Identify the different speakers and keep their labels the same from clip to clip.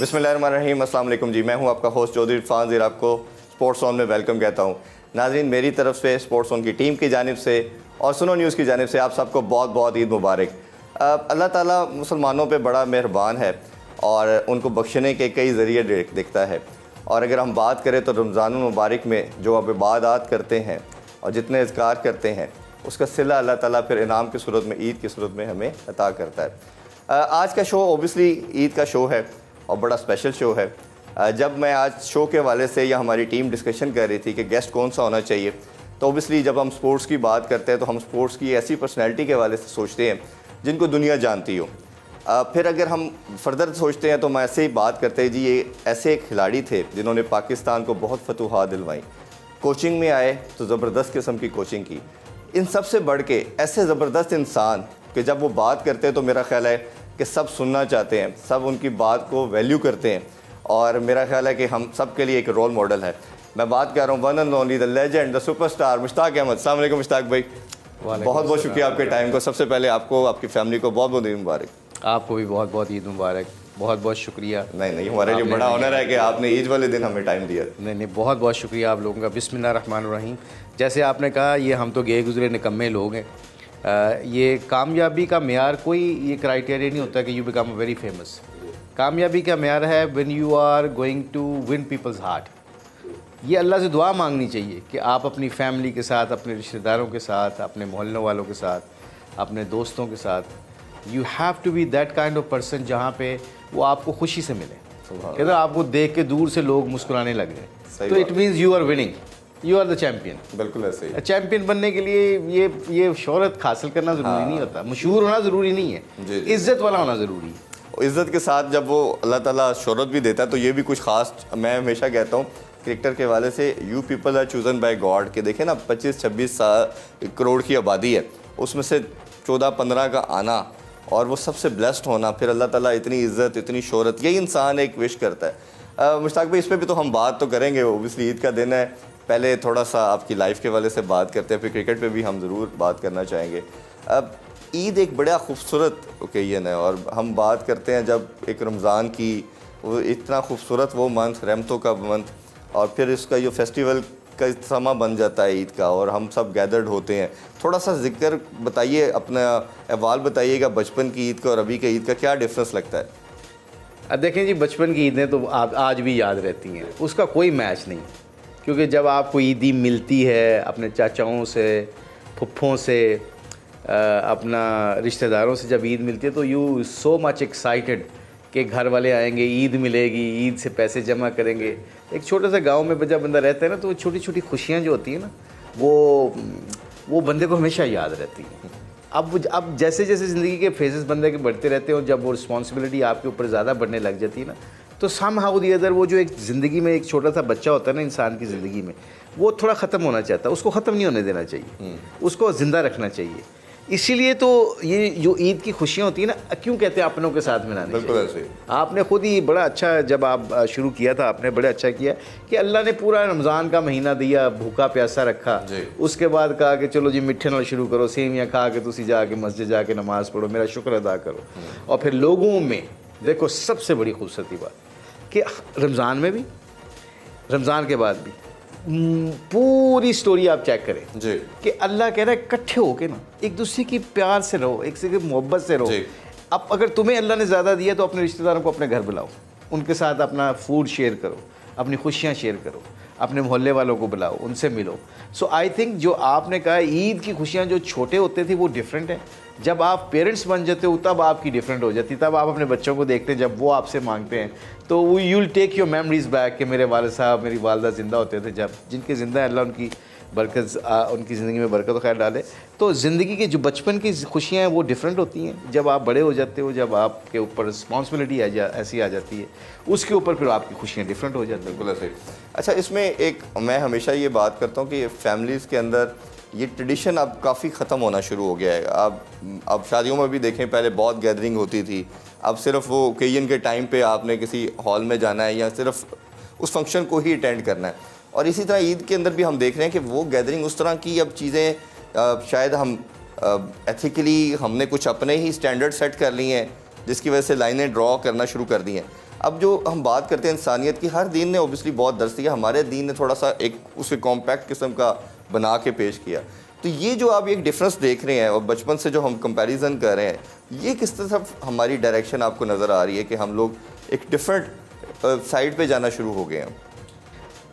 Speaker 1: बिस्मिल्लाहिर्रहमानिर्रहीम, अस्सलाम वालेकुम जी। मैं हूं आपका होस्ट चौधरी इरफान ज़ीर, आपको स्पोर्ट्स ऑन में वेलकम कहता हूं। नाज़रीन, मेरी तरफ से स्पोर्ट्स ऑन की टीम की जानिब से और सुनो न्यूज़ की जानिब से आप सबको बहुत बहुत ईद मुबारक। अल्लाह ताला मुसलमानों पे बड़ा मेहरबान है और उनको बख्शने के कई ज़रिए दिखता है। और अगर हम बात करें तो रमज़ान मुबारक में जो आप इबादत करते हैं और जितने इज़कार करते हैं, उसका सिला अल्लाह ताला फिर इनाम की सूरत में, ईद की सूरत में हमें अता करता है। आज का शो ओबियसली ईद का शो है और बड़ा स्पेशल शो है। जब मैं आज शो के हवाले से या हमारी टीम डिस्कशन कर रही थी कि गेस्ट कौन सा होना चाहिए, तो ओबियसली जब हम स्पोर्ट्स की बात करते हैं तो हम स्पोर्ट्स की ऐसी पर्सनैलिटी के हवाले से सोचते हैं जिनको दुनिया जानती हो। फिर अगर हम फर्दर सोचते हैं तो हम ऐसे ही बात करते हैं जी, ये ऐसे खिलाड़ी थे जिन्होंने पाकिस्तान को बहुत फतूहात दिलवाई। कोचिंग में आए तो ज़बरदस्त किस्म की कोचिंग की। इन सब से बढ़ के ऐसे ज़बरदस्त इंसान कि जब वो बात करते हैं तो मेरा ख्याल है कि सब सुनना चाहते हैं, सब उनकी बात को वैल्यू करते हैं और मेरा ख्याल है कि हम सब के लिए एक रोल मॉडल है। मैं बात कर रहा हूँ one and only the legend, the superstar Mushtaq Ahmed. अस्सलाम वालेकुम मुश्ताक भाई, बहुत बहुत शुक्रिया आपके टाइम को। सबसे पहले आपको, आपकी फैमिली को बहुत बहुत ईद मुबारक।
Speaker 2: आपको भी बहुत बहुत ईद मुबारक, बहुत बहुत शुक्रिया।
Speaker 1: नहीं, हमारे लिए बड़ा ऑनर है कि आपने ईद वाले दिन हमें टाइम दिया।
Speaker 2: नहीं, बहुत बहुत शुक्रिया आप लोगों का। बिस्मिल्लाहिर्रहमानिर्रहीम। जैसे आपने कहा, ये हम तो गए गुजरे निकम्मे लोग हैं। ये कामयाबी का मेयार कोई ये क्राइटेरिया नहीं होता कि यू बिकम वेरी फेमस। कामयाबी का मेयार है when you are going to win people's heart. ये अल्लाह से दुआ मांगनी चाहिए कि आप अपनी फैमिली के साथ, अपने रिश्तेदारों के साथ, अपने मोहल्ले वालों के साथ, अपने दोस्तों के साथ, you have to be that kind of person जहाँ पे वो आपको खुशी से मिले, कहते आपको देख के दूर से लोग मुस्कुराने लग जाए, तो it means you are winning, you are the champion.
Speaker 1: बिल्कुल ऐसे ही।
Speaker 2: चैम्पियन बनने के लिए ये शोहरत हासिल करना ज़रूरी नहीं होता, मशहूर होना ज़रूरी नहीं है, इज़्ज़त वाला होना ज़रूरी है।
Speaker 1: इज़्ज़त के साथ जब वो अल्लाह ताला शोहरत भी देता है तो ये भी कुछ ख़ास, मैं हमेशा कहता हूँ क्रिकेटर के हवाले से, you people are chosen by God. के देखें ना, 25-26 करोड़ की आबादी है, उसमें से 14-15 का आना और वो सबसे ब्लेस्ड होना, फिर अल्लाह ताला इतनी इज़्ज़त, इतनी शोहरत, यही इंसान एक विश करता है। मुश्ताक भाई, इस पर भी तो हम बात तो करेंगे, ओबियसली ईद का दिन है। पहले थोड़ा सा आपकी लाइफ के हवाले से बात करते हैं, फिर क्रिकेट पे भी हम ज़रूर बात करना चाहेंगे। अब ईद एक बड़ा खूबसूरत ओकेजन है और हम बात करते हैं जब एक रमज़ान की, वो इतना खूबसूरत वो मंथ, रहमतों का मंथ, और फिर इसका जो फेस्टिवल का समा बन जाता है ईद का और हम सब गैदर्ड होते हैं। थोड़ा सा जिक्र बताइए, अपना अहवाल बताइएगा बचपन की ईद का और अभी के ईद का, क्या डिफरेंस लगता है?
Speaker 2: अब देखें जी, बचपन की ईदें तो आज भी याद रहती हैं, उसका कोई मैच नहीं। क्योंकि जब आपको ईदी मिलती है अपने चाचाओं से, फुफ्फों से, अपना रिश्तेदारों से जब ईद मिलती है तो यू सो मच एक्साइटेड कि घर वाले आएंगे, ईद मिलेगी, ईद से पैसे जमा करेंगे। एक छोटे से गांव में जब बंदा रहता है ना, तो छोटी छोटी खुशियाँ जो होती हैं ना, वो बंदे को हमेशा याद रहती हैं। अब जैसे जैसे ज़िंदगी के फेजेस बंदे के बढ़ते रहते हैं, जब वो रिस्पॉन्सिबिलिटी आपके ऊपर ज़्यादा बढ़ने लग जाती है ना, तो सम हाउ दी अदर वो जो एक ज़िंदगी में एक छोटा सा बच्चा होता है ना इंसान की ज़िंदगी में, वो थोड़ा ख़त्म होना चाहता है। उसको ख़त्म नहीं होने देना चाहिए, उसको ज़िंदा रखना चाहिए। इसीलिए तो ये जो ईद की खुशियाँ होती हैं ना, क्यों कहते हैं अपनों के साथ मनाने?
Speaker 1: बिल्कुल ऐसे।
Speaker 2: आपने खुद ही बड़ा अच्छा, जब आप शुरू किया था आपने बड़ा अच्छा किया कि अल्लाह ने पूरा रमज़ान का महीना दिया, भूखा प्यासा रखा, उसके बाद कहा कि चलो जी मिठे नाल शुरू करो, सेवियाँ खा के तुसी जाके मस्जिद जाके नमाज़ पढ़ो, मेरा शुक्र अदा करो। और फिर लोगों में देखो, सबसे बड़ी खूबसूरती बात कि रमज़ान में भी, रमज़ान के बाद भी पूरी स्टोरी आप चेक करें जी, कि अल्लाह कह रहा है इकट्ठे होके ना एक दूसरे की प्यार से रहो, एक दूसरे की मोहब्बत से रहो। अब अगर तुम्हें अल्लाह ने ज़्यादा दिया तो अपने रिश्तेदारों को अपने घर बुलाओ, उनके साथ अपना फूड शेयर करो, अपनी खुशियाँ शेयर करो, अपने मोहल्ले वालों को बुलाओ, उनसे मिलो। सो आई थिंक जो आपने कहा ईद की खुशियाँ जो छोटे होते थे वो डिफरेंट है, जब आप पेरेंट्स बन जाते हो तब आपकी डिफरेंट हो जाती। तब आप अपने बच्चों को देखते हैं, जब वो आपसे मांगते हैं तो वो you will take your memories back कि मेरे वालिद साहब, मेरी वालदा ज़िंदा होते थे। जब जिनके ज़िंदा है, अल्लाह उनकी बरकत, उनकी ज़िंदगी में बरकत खैर डाले। तो ज़िंदगी की जो बचपन की खुशियाँ हैं वो डिफरेंट होती हैं। जब आप बड़े हो जाते हो, जब आपके ऊपर रिस्पॉन्सिबिलिटी ऐसी आ जाती है, उसके ऊपर फिर आपकी खुशियाँ डिफरेंट हो जाती हैं।
Speaker 1: बिल्कुल ऐसे। अच्छा, इसमें एक मैं हमेशा ये बात करता हूँ कि फैमिलीज़ के अंदर ये ट्रेडिशन अब काफ़ी ख़त्म होना शुरू हो गया है। अब शादियों में भी देखें, पहले बहुत गैदरिंग होती थी, अब सिर्फ वो ओकेजन के टाइम पे आपने किसी हॉल में जाना है या सिर्फ उस फंक्शन को ही अटेंड करना है। और इसी तरह ईद के अंदर भी हम देख रहे हैं कि वो गैदरिंग उस तरह की अब चीज़ें शायद हम एथिकली हमने कुछ अपने ही स्टैंडर्ड सेट कर लिए हैं, जिसकी वजह से लाइनें ड्रॉ करना शुरू कर दी हैं। अब जो हम बात करते हैं इंसानियत की, हर दीन ने ओबियसली बहुत दर्ज किया, हमारे दीन ने थोड़ा सा एक उसे कॉम्पैक्ट किस्म का बना के पेश किया। तो ये जो आप एक डिफरेंस देख रहे हैं और बचपन से जो हम कंपैरिजन कर रहे हैं, ये किस तरफ हमारी डायरेक्शन आपको नज़र आ रही है कि हम लोग एक डिफरेंट साइड पे जाना शुरू हो गए हैं?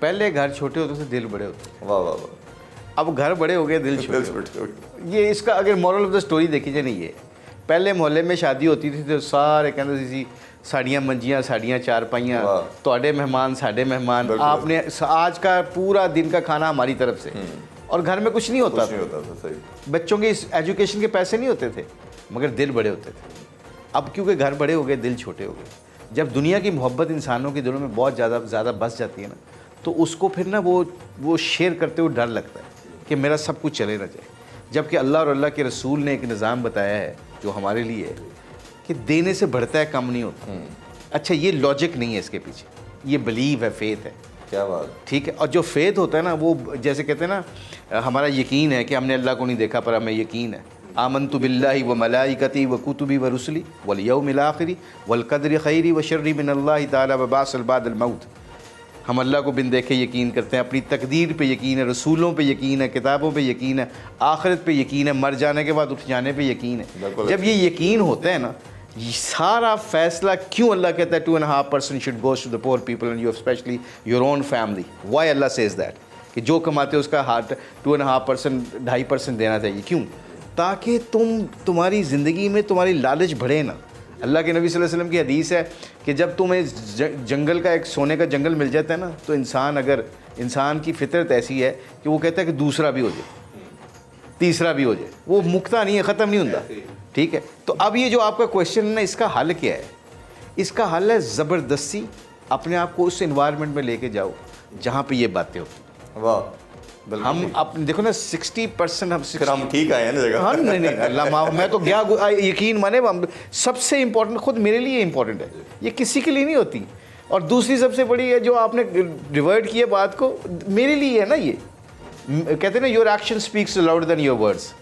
Speaker 2: पहले घर छोटे होते थे, दिल बड़े होते।
Speaker 1: वाह वाह वाह।
Speaker 2: अब घर बड़े हो गए, दिल छोटे हो गए। ये इसका अगर मॉरल ऑफ द स्टोरी देखी जाए, नहीं, ये पहले मोहल्ले में शादी होती थी तो सारे कहते सी साड़ियाँ मंजियाँ, साड़ियाँ चारपाइयाँ, तोड़े मेहमान साढ़े मेहमान, आपने आज का पूरा दिन का खाना हमारी तरफ से, और घर में कुछ नहीं होता था।
Speaker 1: सही।
Speaker 2: बच्चों के एजुकेशन के पैसे नहीं होते थे, मगर दिल बड़े होते थे। अब क्योंकि घर बड़े हो गए, दिल छोटे हो गए। जब दुनिया की मोहब्बत इंसानों के दिलों में बहुत ज़्यादा बस जाती है ना, तो उसको फिर ना वो शेयर करते हुए डर लगता है कि मेरा सब कुछ चले ना जाए। जबकि अल्लाह और अल्लाह के रसूल ने एक निज़ाम बताया है जो हमारे लिए है कि देने से बढ़ता है, कम नहीं होता। अच्छा, ये लॉजिक नहीं है इसके पीछे, ये बिलीव है, फेथ है।
Speaker 1: क्या बात,
Speaker 2: ठीक है। और जो फेथ होता है ना, वो जैसे कहते हैं ना, हमारा यकीन है कि हमने अल्लाह को नहीं देखा पर हमें यकीन है। आमन्तु बिल्लाहि व मलाइकती व कुतुबी व रुसुली वल यौमिल आखिरी वल क़द्रि खैरी व शर्रि मिनल्लाहि तआला व बासल बादल मौत। हम अल्लाह को बिन देखे यकीन करते हैं, अपनी तकदीर पे यकीन है, रसूलों पे यकीन है, किताबों पे यकीन है, आखिरत पे यकीन है, मर जाने के बाद उठ जाने पे यकीन है। जब ये यकीन होता है ना, ये सारा फैसला क्यों अल्लाह कहता है 2.5% should goes to the poor people and you specially your own family. Why अल्लाह सेज दैट कि जो कमाते हो उसका 2.5%, 2.5% देना चाहिए। क्यों? ताकि तुम्हारी ज़िंदगी में तुम्हारी लालच बढ़े ना। अल्लाह के नबी सल्लल्लाहु अलैहि वसल्लम की हदीस है कि जब तुम्हें जंगल का एक सोने का जंगल मिल जाता है ना, तो इंसान की फितरत ऐसी है कि वो कहता है कि दूसरा भी हो जाए, तीसरा भी हो जाए, वो मुक्ता नहीं है, ख़त्म नहीं होता। ठीक है। तो अब ये जो आपका क्वेश्चन है ना, इसका हल क्या है? इसका हल है ज़बरदस्ती अपने आप को उस इन्वायरमेंट में लेके जाओ जहाँ पे ये बातें होती।
Speaker 1: वाह।
Speaker 2: हम अपने देखो ना 60%
Speaker 1: हम ठीक आए हैं ना जगह।
Speaker 2: हाँ, नहीं अल्लाह माफ़, मैं तो गया, यकीन माने सबसे इम्पोर्टेंट खुद मेरे लिए इम्पोर्टेंट है, ये किसी के लिए नहीं होती। और दूसरी सबसे बड़ी है जो आपने डिवर्ट किया बात को, मेरे लिए है ना। ये कहते हैं ना, your action speaks louder than your words.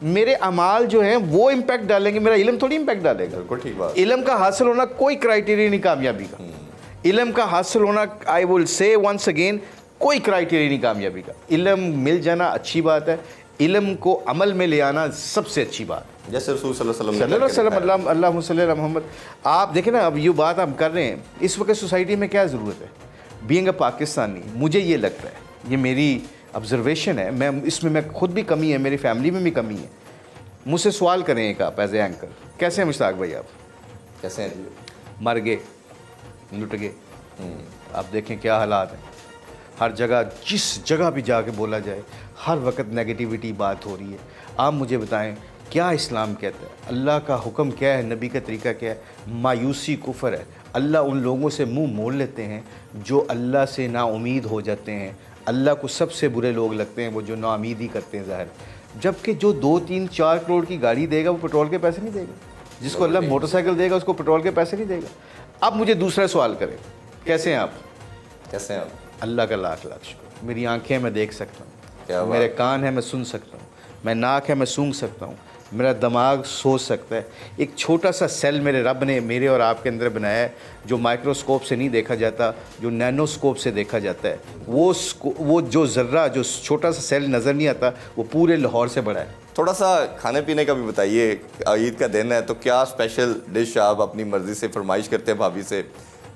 Speaker 2: मेरे अमाल जो हैं वो इम्पैक्ट डालेंगे, मेरा इल्म थोड़ी इम्पैक्ट डालेगा।
Speaker 1: बिल्कुल ठीक बात।
Speaker 2: इल्म का हासिल होना कोई क्राइटेरिया नहीं कामयाबी का। इल्म का हासिल होना, I will say once again, कोई क्राइटेरिया नहीं कामयाबी का। इल्म मिल जाना अच्छी बात है, इल्म को अमल में ले आना सबसे अच्छी बात है।
Speaker 1: जैसे रसूल सल्लल्लाहु अलैहि
Speaker 2: वसल्लम अल्लाहुम्मा सल्ली अला मोहम्मद। आप देखें ना, अब ये बात हम कर रहे हैं, इस वक्त सोसाइटी में क्या ज़रूरत है? बीइंग अ पाकिस्तानी, मुझे ये लगता है, ये मेरी ऑब्जर्वेशन है, मैं खुद भी कमी है, मेरी फैमिली में भी कमी है। मुझसे सवाल करें एक आप एज ए एंकर, कैसे हैं मुश्ताक भाई आप?
Speaker 1: कैसे हैं?
Speaker 2: मर गए, लुट गए, आप देखें क्या हालात हैं। हर जगह, जिस जगह भी जाके बोला जाए, हर वक्त नेगेटिविटी बात हो रही है। आप मुझे बताएं, क्या इस्लाम कहता है? अल्लाह का हुक्म क्या है? नबी का तरीका क्या है? मायूसी कुफर है। अल्लाह उन लोगों से मुंह मोड़ लेते हैं जो अल्लाह से नाउमीद हो जाते हैं। अल्लाह को सबसे बुरे लोग लगते हैं वो जो नाउमीद ही करते हैं ज़ाहिर। जबकि जो 2, 3, 4 करोड़ की गाड़ी देगा वो पेट्रोल के पैसे नहीं देगा। जिसको अल्लाह मोटरसाइकिल देगा उसको पेट्रोल के पैसे नहीं देगा। अब मुझे दूसरा सवाल करें, कैसे हैं आप?
Speaker 1: कैसे हैं आप?
Speaker 2: अल्लाह का लाख लाख शुक्र। मेरी आंखें मैं देख सकता हूँ, मेरे कान हैं मैं सुन सकता हूँ, मैं नाक है मैं सूंघ सकता हूँ, मेरा दिमाग सोच सकता है। एक छोटा सा सेल मेरे रब ने मेरे और आपके अंदर बनाया है जो माइक्रोस्कोप से नहीं देखा जाता, जो नैनोस्कोप से देखा जाता है। वो जो ज़र्रा, जो छोटा सा सेल नज़र नहीं आता, वो पूरे लाहौर से बड़ा है।
Speaker 1: थोड़ा सा खाने पीने का भी बताइए। ईद का दिन है तो क्या स्पेशल डिश आप अपनी मर्ज़ी से फरमाइश करते हैं भाभी से,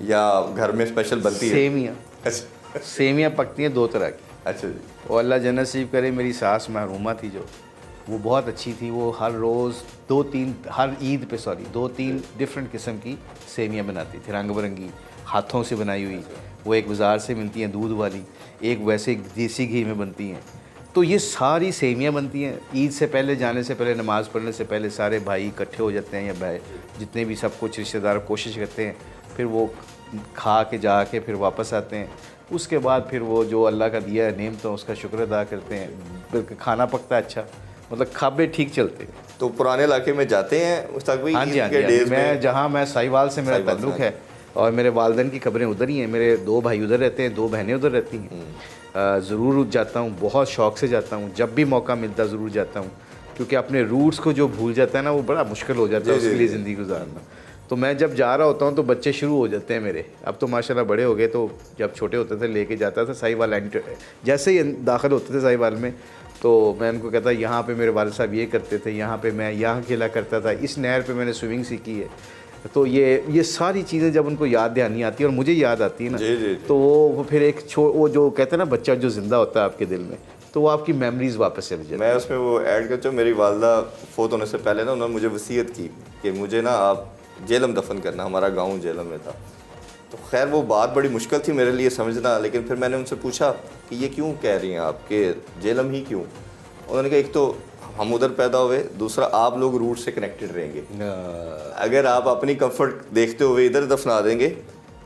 Speaker 1: या घर में स्पेशल बनती है?
Speaker 2: सेमियाँ।
Speaker 1: अच्छा,
Speaker 2: सेमियाँ पकती हैं 2 तरह की।
Speaker 1: अच्छा जी।
Speaker 2: वो अल्लाह जन्नत नसीब करे, मेरी सास महरूमा थी जो, वो बहुत अच्छी थी। वो हर रोज़ 2-3 हर ईद पे 2-3 डिफरेंट किस्म की सेमियाँ बनाती थी, रंग बिरंगी, हाथों से बनाई हुई। वो एक बाज़ार से मिलती हैं दूध वाली, एक वैसे देसी घी में बनती हैं। तो ये सारी सेमियाँ बनती हैं। ईद से पहले, जाने से पहले, नमाज़ पढ़ने से पहले सारे भाई इकट्ठे हो जाते हैं, या भाई जितने भी सब कुछ रिश्तेदार कोशिश करते हैं, फिर वो खा के जाके फिर वापस आते हैं। उसके बाद फिर वो जो अल्लाह का दिया है नेमत, तो उसका शुक्र अदा करते हैं। खाना पकता है अच्छा, मतलब खाबे ठीक चलते हैं।
Speaker 1: तो पुराने इलाके में जाते हैं मुश्ताक भाई?
Speaker 2: हाँ जी, हाँ जी। मैं साहिवाल से मेरा ताल्लुक़ है और मेरे वालिदैन की खबरें उधर ही हैं। मेरे 2 भाई उधर रहते हैं, 2 बहनें उधर रहती हैं। ज़रूर जाता हूँ, बहुत शौक़ से जाता हूँ। जब भी मौका मिलता है ज़रूर जाता हूँ, क्योंकि अपने रूट्स को जो भूल जाता है ना, वो बड़ा मुश्किल हो जाता है उसके लिए ज़िंदगी गुजारना। तो मैं जब जा रहा होता हूँ तो बच्चे शुरू हो जाते हैं मेरे। अब तो माशाल्लाह बड़े हो गए, तो जब छोटे होते थे लेके जाता था साहिवाल एंटर, जैसे ही दाखिल होते थे साहिवाल में तो मैं उनको कहता यहाँ पे मेरे वालिद साहब ये करते थे, यहाँ पे मैं यहाँ खेला करता था, इस नहर पे मैंने स्विमिंग सीखी है। तो ये सारी चीज़ें जब उनको याद दहानी आती है और मुझे याद आती है ना,
Speaker 1: जी।
Speaker 2: तो वो फिर एक वो जो कहते हैं ना बच्चा जो ज़िंदा होता है आपके दिल में, तो वो आपकी मेमोरीज वापस चली जाती है।
Speaker 1: मैं उसमें वो ऐड करता हूँ, मेरी वालदा फोत होने से पहले ना उन्होंने मुझे वसीयत की कि मुझे ना आप जेलम दफन करना, हमारा गांव जेलम में था। तो खैर वो बात बड़ी मुश्किल थी मेरे लिए समझना, लेकिन फिर मैंने उनसे पूछा कि ये क्यों कह रही हैं आप कि जेलम ही क्यों? उन्होंने कहा एक तो हम उधर पैदा हुए, दूसरा आप लोग रूट से कनेक्टेड रहेंगे। अगर आप अपनी कंफर्ट देखते हुए इधर दफना देंगे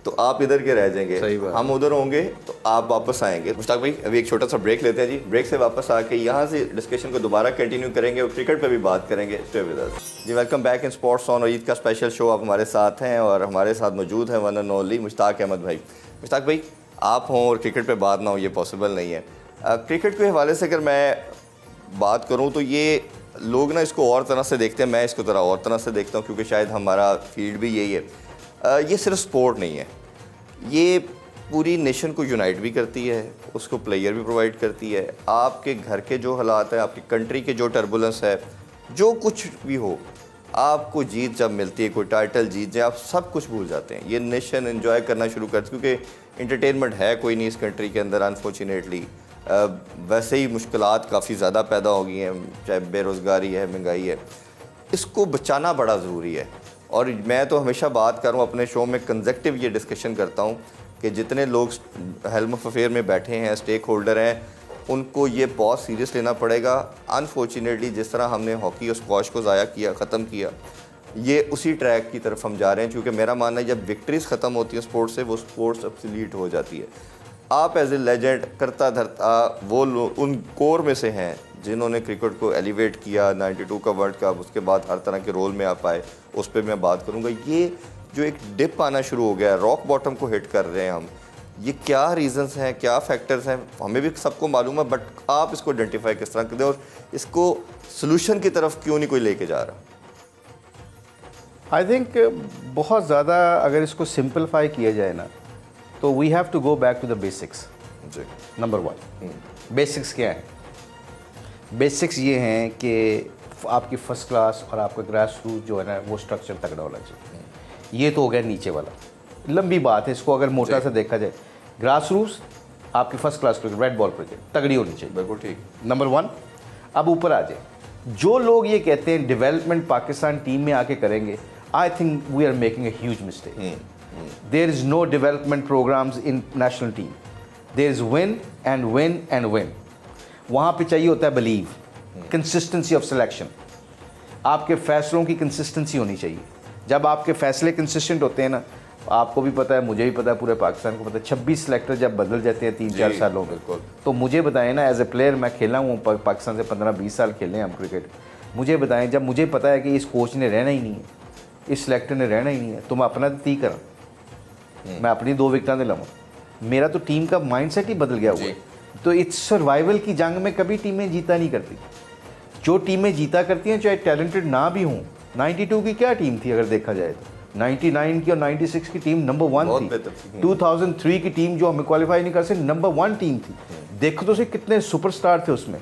Speaker 1: तो आप इधर के रह जाएंगे, हम उधर होंगे तो आप वापस आएंगे। मुश्ताक भाई अभी एक छोटा सा ब्रेक लेते हैं जी, ब्रेक से वापस आके यहाँ से डिस्कशन को दोबारा कंटिन्यू करेंगे और क्रिकेट पे भी बात करेंगे। स्टे विद अस जी, welcome back in sports on. और ईद का स्पेशल शो आप हमारे साथ हैं और हमारे साथ मौजूद है one and only Mushtaq Ahmed भाई। मुश्ताक भाई आप हों और क्रिकेट पर बात ना हो ये पॉसिबल नहीं है। क्रिकेट के हवाले से अगर मैं बात करूँ तो ये लोग ना इसको और तरह से देखते हैं, मैं इसको तरह और तरह से देखता हूँ क्योंकि शायद हमारा फील्ड भी यही है। ये सिर्फ स्पोर्ट नहीं है, ये पूरी नेशन को यूनाइट भी करती है, उसको प्लेयर भी प्रोवाइड करती है। आपके घर के जो हालात है, आपकी कंट्री के जो टर्बुलेंस है, जो कुछ भी हो, आपको जीत जब मिलती है, कोई टाइटल जीत जाए, आप सब कुछ भूल जाते हैं। ये नेशन एंजॉय करना शुरू करती है क्योंकि इंटरटेनमेंट है कोई नहीं इस कंट्री के अंदर अनफॉर्चुनेटली। वैसे ही मुश्किलात काफ़ी ज़्यादा पैदा हो गई हैं, चाहे बेरोज़गारी है, महंगाई है, इसको बचाना बड़ा ज़रूरी है। और मैं तो हमेशा बात कर रहा हूँ अपने शो में, कंजेक्टिव ये डिस्कशन करता हूँ कि जितने लोग हेल्म ऑफ अफेयर में बैठे हैं, स्टेक होल्डर हैं, उनको ये बहुत सीरियस लेना पड़ेगा। अनफॉर्चुनेटली जिस तरह हमने हॉकी और स्क्वॉश को ज़ाया किया, ख़त्म किया, ये उसी ट्रैक की तरफ हम जा रहे हैं। क्योंकि मेरा मानना है जब विक्ट्रीज ख़त्म होती है स्पोर्ट्स से, वो स्पोर्ट्स ऑब्सोलीट हो जाती है। आप एज ए लेजेंड करता धरता वो लोग उन कोर में से हैं जिन्होंने क्रिकेट को एलिवेट किया, 92 का वर्ल्ड कप, उसके बाद हर तरह के रोल में आप आए, उस पर मैं बात करूँगा। ये जो एक डिप आना शुरू हो गया है, रॉक बॉटम को हिट कर रहे हैं हम, ये क्या रीजंस हैं, क्या फैक्टर्स हैं, हमें भी सबको मालूम है, बट आप इसको आइडेंटिफाई किस तरह करते हैं और इसको सोल्यूशन की तरफ क्यों नहीं कोई लेके जा रहा?
Speaker 2: आई थिंक बहुत ज़्यादा अगर इसको सिंपलीफाई किया जाए ना, तो we have to go back to the basics.
Speaker 1: जी,
Speaker 2: नंबर 1 बेसिक्स क्या है? बेसिक्स ये हैं कि आपकी फर्स्ट क्लास और आपका ग्रास रूट जो है ना, वो स्ट्रक्चर तगड़ा होना चाहिए। ये तो हो गया नीचे वाला, लंबी बात है, इसको अगर मोटा सा देखा जाए, ग्रास रूट्स आपकी first class cricket, red ball cricket तगड़ी होनी चाहिए,
Speaker 1: बिल्कुल ठीक।
Speaker 2: नंबर 1। अब ऊपर आ जाए, जो लोग ये कहते हैं डेवलपमेंट पाकिस्तान टीम में आके करेंगे, I think we are making a huge mistake. There is no development programs in national team, there is win and win and win. वहाँ पे चाहिए होता है बिलीव, कंसिस्टेंसी ऑफ सिलेक्शन, आपके फैसलों की कंसिस्टेंसी होनी चाहिए। जब आपके फैसले कंसिस्टेंट होते हैं ना, आपको भी पता है, मुझे भी पता है, पूरे पाकिस्तान को पता है, 26 सेलेक्टर जब बदल जाते हैं 3-4 सालों में, तो मुझे बताएं ना, एज ए प्लेयर मैं खेला हूँ पाकिस्तान से 15-20 साल खेले हैं हम क्रिकेट, मुझे बताएं जब मुझे पता है कि इस कोच ने रहना ही नहीं है, इस सेलेक्टर ने रहना ही नहीं है, तो मैं अपना ती करा, मैं अपनी 2 विकेटां दिलाऊँ, मेरा तो टीम का माइंडसेट ही बदल गया हुआ है। तो इट्स सर्वाइवल की जंग में कभी टीमें जीता नहीं करती। जो टीमें जीता करती हैं चाहे टैलेंटेड ना भी हों, 92 की क्या टीम थी अगर देखा जाए तो, 99 की और 96 की टीम नंबर 1 थी, 2003 की टीम जो हमें क्वालिफाई नहीं कर सकती, नंबर 1 टीम थी। देखो तो कितने सुपरस्टार थे उसमें।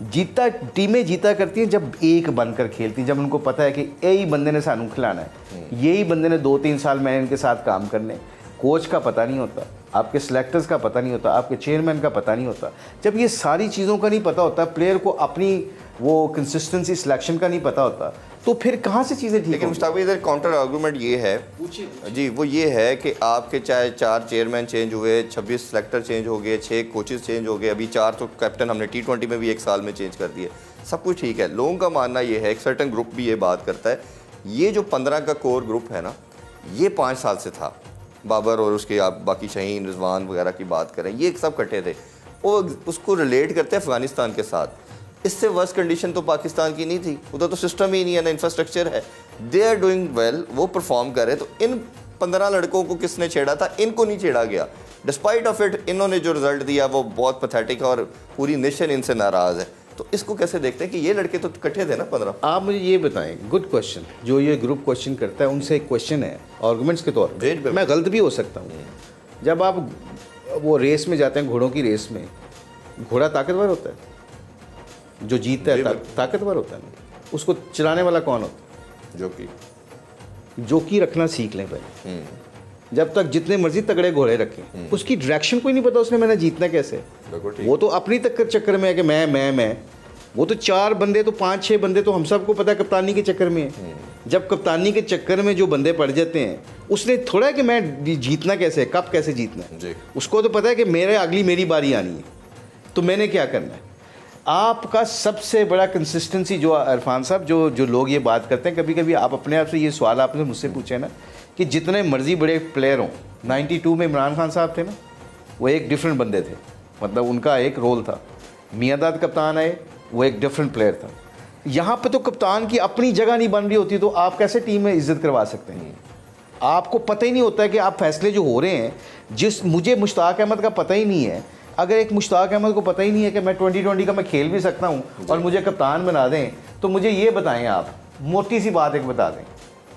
Speaker 2: जीता टीमें जीता करती हैं जब एक बनकर खेलती हैं, जब उनको पता है कि यही बंदे ने सानू खिलाना है, यही बंदे ने 2-3 साल में इनके साथ काम करने। कोच का पता नहीं होता, आपके सिलेक्टर्स का पता नहीं होता, आपके चेयरमैन का पता नहीं होता। जब ये सारी चीज़ों का नहीं पता होता, प्लेयर को अपनी वो कंसिस्टेंसी सिलेक्शन का नहीं पता होता, तो फिर कहाँ से चीज़ें ठीक।
Speaker 1: लेकिन मुश्ताक भाई इधर काउंटर आर्गूमेंट ये है जी, वो ये है कि आपके चाहे 4 चेयरमैन चेंज हुए, 26 सेलेक्टर चेंज हो गए, 6 कोचेस चेंज हो गए, अभी 4 तो कैप्टन हमने T20 में भी 1 साल में चेंज कर दिए, सब कुछ ठीक है। लोगों का मानना ये है, एक सर्टन ग्रुप भी ये बात करता है, ये जो 15 का कोर ग्रुप है ना, ये 5 साल से था, बाबर और उसके आप बाकी शहीन रिजवान वगैरह की बात करें, ये सब इकट्ठे थे, वो उसको रिलेट करते हैं अफगानिस्तान के साथ। इससे वर्स्ट कंडीशन तो पाकिस्तान की नहीं थी, उधर तो सिस्टम ही नहीं है, ना इंफ्रास्ट्रक्चर है, दे आर डूइंग वेल, वो परफॉर्म कर रहे। तो इन 15 लड़कों को किसने छेड़ा था? इनको नहीं छेड़ा गया। डिस्पाइट ऑफ इट इन्होंने जो रिजल्ट दिया वो बहुत पैथेटिक है और पूरी नेशन इनसे नाराज़ है। तो इसको कैसे देखते हैं कि ये लड़के तो इकट्ठे थे ना 15?
Speaker 2: आप मुझे ये बताएं, गुड क्वेश्चन, जो ये ग्रुप क्वेश्चन करता है उनसे एक क्वेश्चन है आर्गूमेंट्स के तौर पे, मैं गलत भी हो सकता हूँ। जब आप वो रेस में जाते हैं, घोड़ों की रेस में, घोड़ा ताकतवर होता है, जो जीतता है ताकतवर होता है ना, उसको चलाने वाला कौन होता है? जोकी रखना सीख लें पहले। जब तक जितने मर्जी तगड़े घोड़े रखें, उसकी डायरेक्शन कोई नहीं पता उसने मैंने जीतना कैसे। वो तो अपनी चक्कर में है कि मैं वो तो 4 बंदे तो 5-6 बंदे तो हम सबको पता है कप्तानी के चक्कर में है। जब कप्तानी के चक्कर में जो बंदे पड़ जाते हैं, उसने थोड़ा है कि मैं जीतना कैसे है, कब कैसे जीतना है, उसको तो पता है कि मेरी बारी आनी है, तो मैंने क्या करना है। आपका सबसे बड़ा कंसिस्टेंसी जो इरफान साहब, जो लोग ये बात करते हैं, कभी कभी आप अपने आप से ये सवाल आपने मुझसे पूछे ना कि जितने मर्जी बड़े प्लेयर हों, 92 में इमरान खान साहब थे ना, वो एक डिफरेंट बंदे थे, मतलब उनका एक रोल था। मियांदाद कप्तान आए, वो एक डिफरेंट प्लेयर था। यहाँ पे तो कप्तान की अपनी जगह नहीं बन रही होती, तो आप कैसे टीम में इज्जत करवा सकते हैं? आपको पता ही नहीं होता है कि आप फैसले जो हो रहे हैं, मुझे मुश्ताक अहमद का पता ही नहीं है। अगर एक मुश्ताक अहमद को पता ही नहीं है कि मैं 2020 का मैं खेल भी सकता हूँ और मुझे कप्तान बना दें, तो मुझे ये बताएं आप, मोटी सी बात एक बता दें